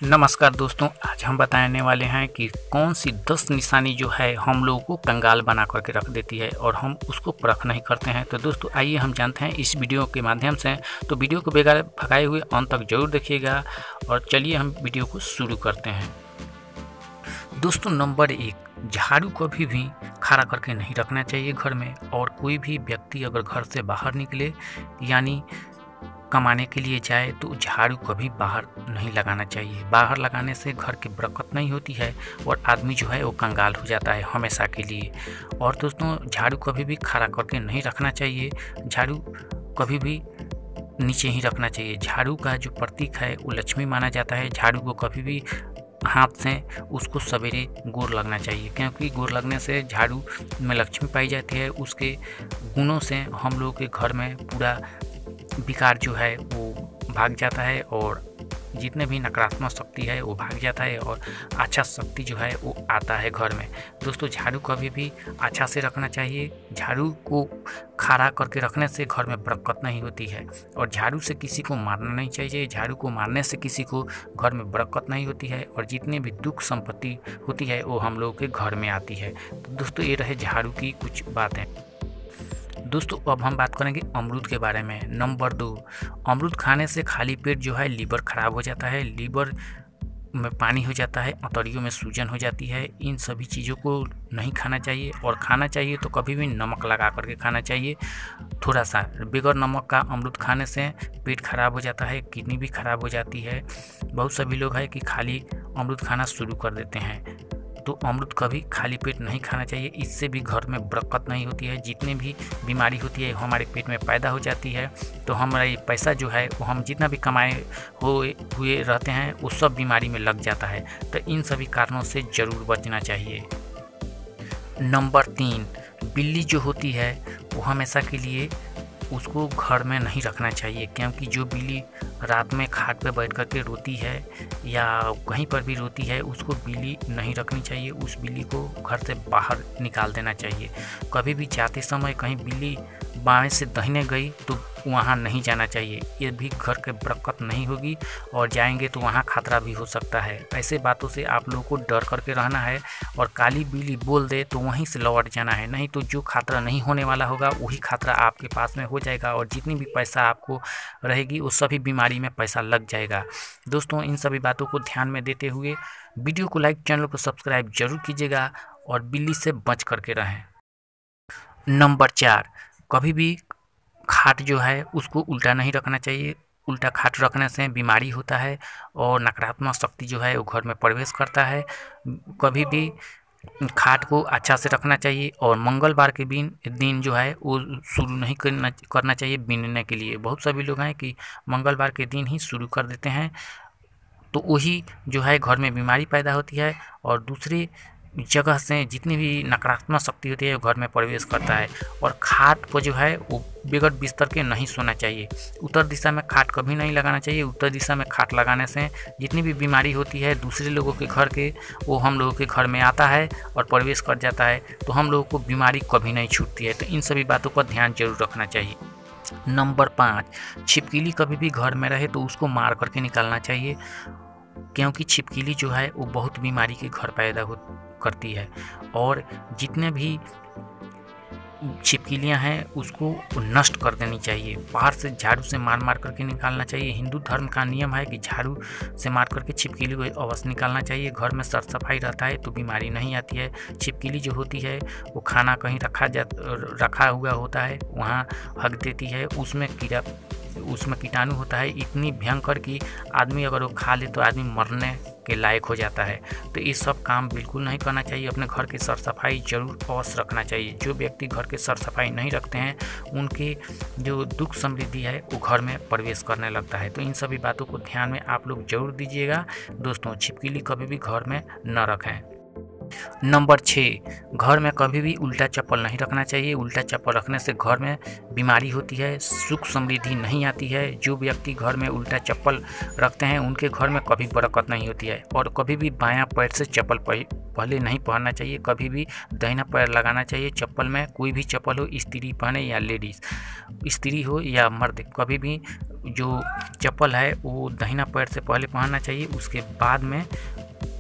नमस्कार दोस्तों, आज हम बताने वाले हैं कि कौन सी 10 निशानी जो है हम लोगों को कंगाल बना करके रख देती है और हम उसको परख नहीं करते हैं। तो दोस्तों आइए हम जानते हैं इस वीडियो के माध्यम से। तो वीडियो को बगैर भगाए हुए अंत तक जरूर देखिएगा और चलिए हम वीडियो को शुरू करते हैं। दोस्तों नंबर 1, झाड़ू कभी भी खड़ा करके नहीं रखना चाहिए घर में। और कोई भी व्यक्ति अगर घर से बाहर निकले यानी कमाने के लिए जाए तो झाड़ू कभी बाहर नहीं लगाना चाहिए। बाहर लगाने से घर की बरकत नहीं होती है और आदमी जो है वो कंगाल हो जाता है हमेशा के लिए। और दोस्तों झाड़ू कभी भी खड़ा करके नहीं रखना चाहिए, झाड़ू कभी भी नीचे ही रखना चाहिए। झाड़ू का जो प्रतीक है वो लक्ष्मी माना जाता है। झाड़ू को कभी भी हाथ से उसको सवेरे गोर लगना चाहिए, क्योंकि गोर लगने से झाड़ू में लक्ष्मी पाई जाती है। उसके गुणों से हम लोग के घर में पूरा विकार जो है वो भाग जाता है और जितने भी नकारात्मक शक्ति है वो भाग जाता है और अच्छा शक्ति जो है वो आता है घर में। दोस्तों झाड़ू कभी भी अच्छा से रखना चाहिए। झाड़ू को खड़ा करके रखने से घर में बरकत नहीं होती है और झाड़ू से किसी को मारना नहीं चाहिए। झाड़ू को मारने से किसी को घर में बरकत नहीं होती है और जितनी भी दुख संपत्ति होती है वो हम लोगों के घर में आती है। तो दोस्तों ये रहे झाड़ू की कुछ बातें। दोस्तों अब हम बात करेंगे अमरूद के बारे में। नंबर 2, अमरूद खाने से खाली पेट जो है लीवर ख़राब हो जाता है, लीवर में पानी हो जाता है, अतड़ियों में सूजन हो जाती है। इन सभी चीज़ों को नहीं खाना चाहिए और खाना चाहिए तो कभी भी नमक लगा करके खाना चाहिए। थोड़ा सा बगैर नमक का अमरूद खाने से पेट खराब हो जाता है, किडनी भी खराब हो जाती है। बहुत सभी लोग हैं कि खाली अमरूद खाना शुरू कर देते हैं, तो अमरूद कभी खाली पेट नहीं खाना चाहिए। इससे भी घर में बरकत नहीं होती है। जितनी भी बीमारी होती है हमारे पेट में पैदा हो जाती है, तो हमारा ये पैसा जो है वो हम जितना भी कमाए हुए रहते हैं वो सब बीमारी में लग जाता है। तो इन सभी कारणों से ज़रूर बचना चाहिए। नंबर 3, बिल्ली जो होती है वो हमेशा के लिए उसको घर में नहीं रखना चाहिए, क्योंकि जो बिल्ली रात में खाट पे बैठ करके रोती है या कहीं पर भी रोती है उसको बिल्ली नहीं रखनी चाहिए। उस बिल्ली को घर से बाहर निकाल देना चाहिए। कभी भी जाते समय कहीं बिल्ली बाएं से दाहिने गई तो वहाँ नहीं जाना चाहिए। ये भी घर के बरकत नहीं होगी और जाएंगे तो वहाँ खतरा भी हो सकता है। ऐसे बातों से आप लोगों को डर करके रहना है और काली बिल्ली बोल दे तो वहीं से लौट जाना है, नहीं तो जो खतरा नहीं होने वाला होगा वही खतरा आपके पास में हो जाएगा और जितनी भी पैसा आपको रहेगी उस सभी बीमारी में पैसा लग जाएगा। दोस्तों इन सभी बातों को ध्यान में देते हुए वीडियो को लाइक, चैनल को सब्सक्राइब जरूर कीजिएगा और बिल्ली से बच करके रहें। नंबर 4, कभी भी खाट जो है उसको उल्टा नहीं रखना चाहिए। उल्टा खाट रखने से बीमारी होता है और नकारात्मक शक्ति जो है वो घर में प्रवेश करता है। कभी भी खाट को अच्छा से रखना चाहिए और मंगलवार के दिन जो है वो शुरू नहीं करना चाहिए बीनने के लिए। बहुत सभी लोग हैं कि मंगलवार के दिन ही शुरू कर देते हैं, तो वही जो है घर में बीमारी पैदा होती है और दूसरी जगह से जितनी भी नकारात्मक शक्ति होती है वो घर में प्रवेश करता है। और खाट पर जो है वो बगैर बिस्तर के नहीं सोना चाहिए। उत्तर दिशा में खाट कभी नहीं लगाना चाहिए। उत्तर दिशा में खाट लगाने से जितनी भी बीमारी होती है दूसरे लोगों के घर के वो हम लोगों के घर में आता है और प्रवेश कर जाता है, तो हम लोगों को बीमारी कभी नहीं छूटती है। तो इन सभी बातों पर ध्यान जरूर रखना चाहिए। नंबर 5, छिपकली कभी भी घर में रहे तो उसको मार करके निकालना चाहिए, क्योंकि छिपकली जो है वो बहुत बीमारी के घर पैदा करती है और जितने भी छिपकलियां हैं उसको नष्ट कर देनी चाहिए। बाहर से झाड़ू से मार मार करके निकालना चाहिए। हिंदू धर्म का नियम है कि झाड़ू से मार करके छिपकली को अवश्य निकालना चाहिए। घर में साफ सफाई रहता है तो बीमारी नहीं आती है। छिपकली जो होती है वो खाना कहीं रखा हुआ होता है, वहाँ हक देती है, उसमें कीटाणु होता है इतनी भयंकर कि आदमी अगर वो खा ले तो आदमी मरने के लायक हो जाता है। तो ये सब काम बिल्कुल नहीं करना चाहिए। अपने घर की साफ सफाई जरूर अवश्य रखना चाहिए। जो व्यक्ति घर की साफ सफाई नहीं रखते हैं उनकी जो दुख समृद्धि है वो घर में प्रवेश करने लगता है। तो इन सभी बातों को ध्यान में आप लोग जरूर दीजिएगा। दोस्तों छिपकली कभी भी घर में न रखें। नंबर 6, घर में कभी भी उल्टा चप्पल नहीं रखना चाहिए। उल्टा चप्पल रखने से घर में बीमारी होती है, सुख समृद्धि नहीं आती है। जो व्यक्ति घर में उल्टा चप्पल रखते हैं उनके घर में कभी बरकत नहीं होती है। और कभी भी बायां पैर से चप्पल पहले नहीं पहनना चाहिए, कभी भी दाहिना पैर लगाना चाहिए चप्पल में। कोई भी चप्पल हो, स्त्री पहने या लेडीज़, स्त्री हो या मर्द, कभी भी जो चप्पल है वो दाहिना पैर से पहले पहनना चाहिए, उसके बाद में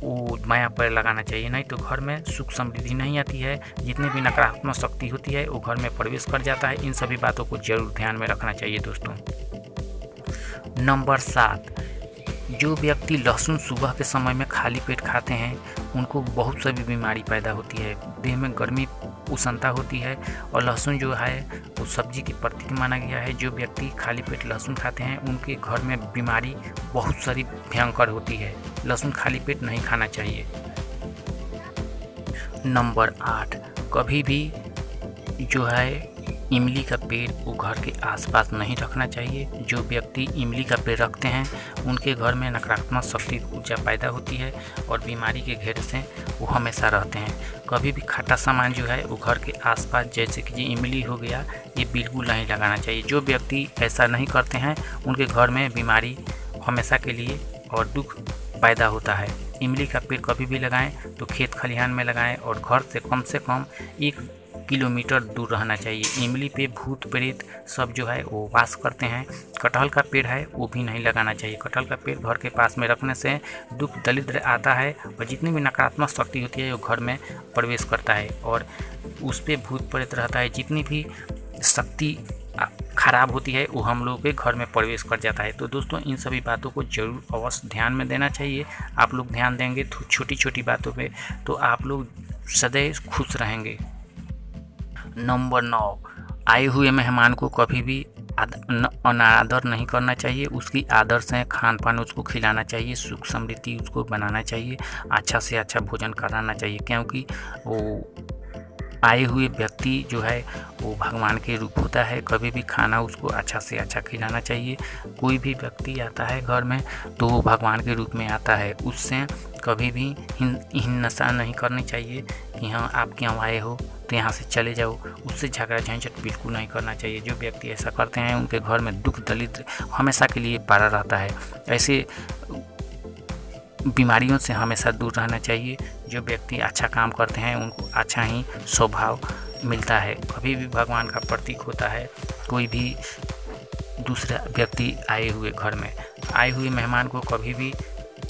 वो बायां पैर लगाना चाहिए। नहीं तो घर में सुख समृद्धि नहीं आती है, जितनी भी नकारात्मक शक्ति होती है वो घर में प्रवेश कर जाता है। इन सभी बातों को जरूर ध्यान में रखना चाहिए दोस्तों। नंबर 7, जो व्यक्ति लहसुन सुबह के समय में खाली पेट खाते हैं उनको बहुत सारी बीमारी पैदा होती है। देह में गर्मी उष्णता होती है और लहसुन जो है वो सब्जी की प्रतीक माना गया है। जो व्यक्ति खाली पेट लहसुन खाते हैं उनके घर में बीमारी बहुत सारी भयंकर होती है। लहसुन खाली पेट नहीं खाना चाहिए। नंबर 8, कभी भी जो है इमली का पेड़ वो घर के आसपास नहीं रखना चाहिए। जो व्यक्ति इमली का पेड़ रखते हैं उनके घर में नकारात्मक शक्ति ऊर्जा पैदा होती है और बीमारी के घेरे से वो हमेशा रहते हैं। कभी भी खट्टा सामान जो है वो घर के आसपास, जैसे कि इमली हो गया, ये बिल्कुल नहीं लगाना चाहिए। जो व्यक्ति ऐसा नहीं करते हैं उनके घर में बीमारी हमेशा के लिए और दुख पैदा होता है। इमली का पेड़ कभी भी लगाएं तो खेत खलिहान में लगाएं और घर से कम 1 किलोमीटर दूर रहना चाहिए। इमली पे भूत प्रेत सब जो है वो वास करते हैं। कटहल का पेड़ है वो भी नहीं लगाना चाहिए। कटहल का पेड़ घर के पास में रखने से दुख दरिद्र आता है और जितनी भी नकारात्मक शक्ति होती है वो घर में प्रवेश करता है और उस पर भूत प्रेत रहता है। जितनी भी शक्ति खराब होती है वो हम लोगों के घर में प्रवेश कर जाता है। तो दोस्तों इन सभी बातों को जरूर अवश्य ध्यान में देना चाहिए। आप लोग ध्यान देंगे तो छोटी छोटी बातों पे तो आप लोग सदैव खुश रहेंगे। नंबर 9, आए हुए मेहमान को कभी भी अनादर नहीं करना चाहिए। उसकी आदर से खान पान उसको खिलाना चाहिए, सुख समृद्धि उसको बनाना चाहिए, अच्छा से अच्छा भोजन कराना चाहिए। क्योंकि वो आए हुए व्यक्ति जो है वो भगवान के रूप होता है। कभी भी खाना उसको अच्छा से अच्छा खिलाना चाहिए। कोई भी व्यक्ति आता है घर में तो वो भगवान के रूप में आता है। उससे कभी भी हिंसा नहीं करनी चाहिए कि हाँ आप क्यों आए हो तो यहाँ से चले जाओ। उससे झगड़ा झंझट बिल्कुल नहीं करना चाहिए। जो व्यक्ति ऐसा करते हैं उनके घर में दुख दरिद्र हमेशा के लिए पड़ा रहता है। ऐसे बीमारियों से हमेशा दूर रहना चाहिए। जो व्यक्ति अच्छा काम करते हैं उनको अच्छा ही स्वभाव मिलता है। कभी भी भगवान का प्रतीक होता है। कोई भी दूसरा व्यक्ति आए हुए घर में आए हुए मेहमान को कभी भी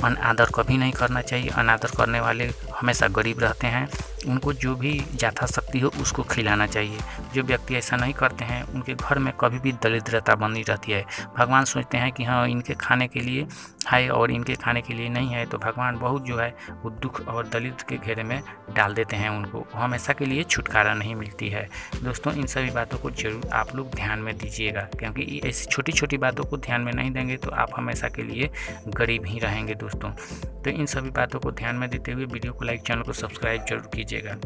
अनादर कभी नहीं करना चाहिए। अनादर करने वाले हमेशा गरीब रहते हैं। उनको जो भी यथाशक्ति हो उसको खिलाना चाहिए। जो व्यक्ति ऐसा नहीं करते हैं उनके घर में कभी भी दरिद्रता बनी रहती है। भगवान सोचते हैं कि हाँ इनके खाने के लिए है और इनके खाने के लिए नहीं है, तो भगवान बहुत जो है वो दुख और दरिद्र के घेरे में डाल देते हैं। उनको हमेशा के लिए छुटकारा नहीं मिलती है। दोस्तों इन सभी बातों को जरूर आप लोग ध्यान में दीजिएगा, क्योंकि ऐसी छोटी छोटी बातों को ध्यान में नहीं देंगे तो आप हमेशा के लिए गरीब ही रहेंगे दोस्तों। तो इन सभी बातों को ध्यान में देते हुए वीडियो को लाइक, चैनल को सब्सक्राइब जरूर कीजिएगा।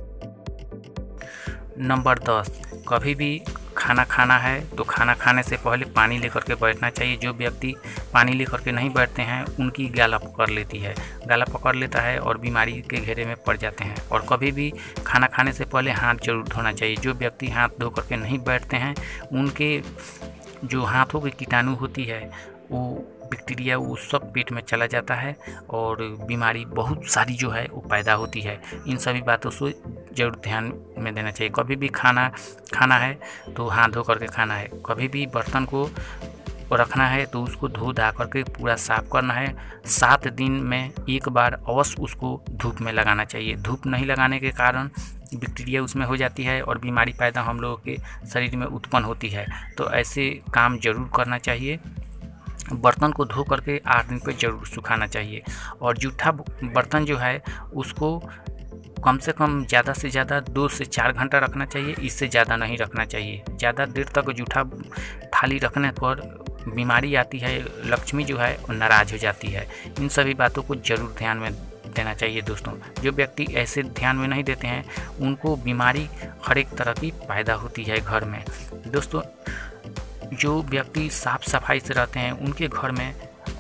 नंबर 10, कभी भी खाना खाना है तो खाना खाने से पहले पानी लेकर के बैठना चाहिए। जो व्यक्ति पानी लेकर के नहीं बैठते हैं उनकी गला पकड़ लेती है, गला पकड़ लेता है और बीमारी के घेरे में पड़ जाते हैं। और कभी भी खाना खाने से पहले हाथ जरूर धोना चाहिए। जो व्यक्ति हाथ धो करके नहीं बैठते हैं उनके जो हाथों की कीटाणु होती है वो बैक्टीरिया वो सब पेट में चला जाता है और बीमारी बहुत सारी जो है वो पैदा होती है। इन सभी बातों से जरूर ध्यान में देना चाहिए। कभी भी खाना है तो हाथ धो करके खाना है। कभी भी बर्तन को रखना है तो उसको धो धा करके पूरा साफ करना है। 7 दिन में एक बार अवश्य उसको धूप में लगाना चाहिए। धूप नहीं लगाने के कारण बैक्टीरिया उसमें हो जाती है और बीमारी पैदा हम लोगों के शरीर में उत्पन्न होती है। तो ऐसे काम जरूर करना चाहिए। बर्तन को धो करके 8 दिन पे जरूर सुखाना चाहिए। और जूठा बर्तन जो है उसको कम से कम ज़्यादा से ज़्यादा 2 से 4 घंटा रखना चाहिए। इससे ज़्यादा नहीं रखना चाहिए। ज़्यादा देर तक जूठा थाली रखने पर बीमारी आती है, लक्ष्मी जो है वो नाराज़ हो जाती है। इन सभी बातों को जरूर ध्यान में देना चाहिए दोस्तों। जो व्यक्ति ऐसे ध्यान में नहीं देते हैं उनको बीमारी हर एक तरह की पैदा होती है घर में। दोस्तों जो व्यक्ति साफ सफाई से रहते हैं उनके घर में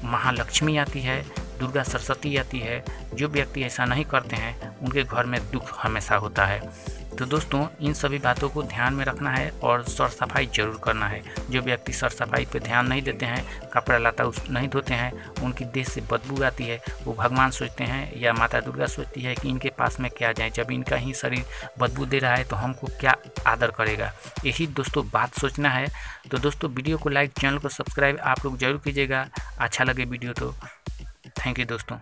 महालक्ष्मी आती है दुर्गा सरस्वती आती है। जो व्यक्ति ऐसा नहीं करते हैं उनके घर में दुख हमेशा होता है। तो दोस्तों इन सभी बातों को ध्यान में रखना है और सर सफाई जरूर करना है। जो व्यक्ति सर सफाई पे ध्यान नहीं देते हैं, कपड़ा लता नहीं धोते हैं, उनकी देह से बदबू आती है। वो भगवान सोचते हैं या माता दुर्गा सोचती है कि इनके पास में क्या जाए, जब इनका ही शरीर बदबू दे रहा है तो हमको क्या आदर करेगा। यही दोस्तों बात सोचना है। तो दोस्तों वीडियो को लाइक, चैनल को सब्सक्राइब आप लोग जरूर कीजिएगा। अच्छा लगे वीडियो तो थैंक यू दोस्तों।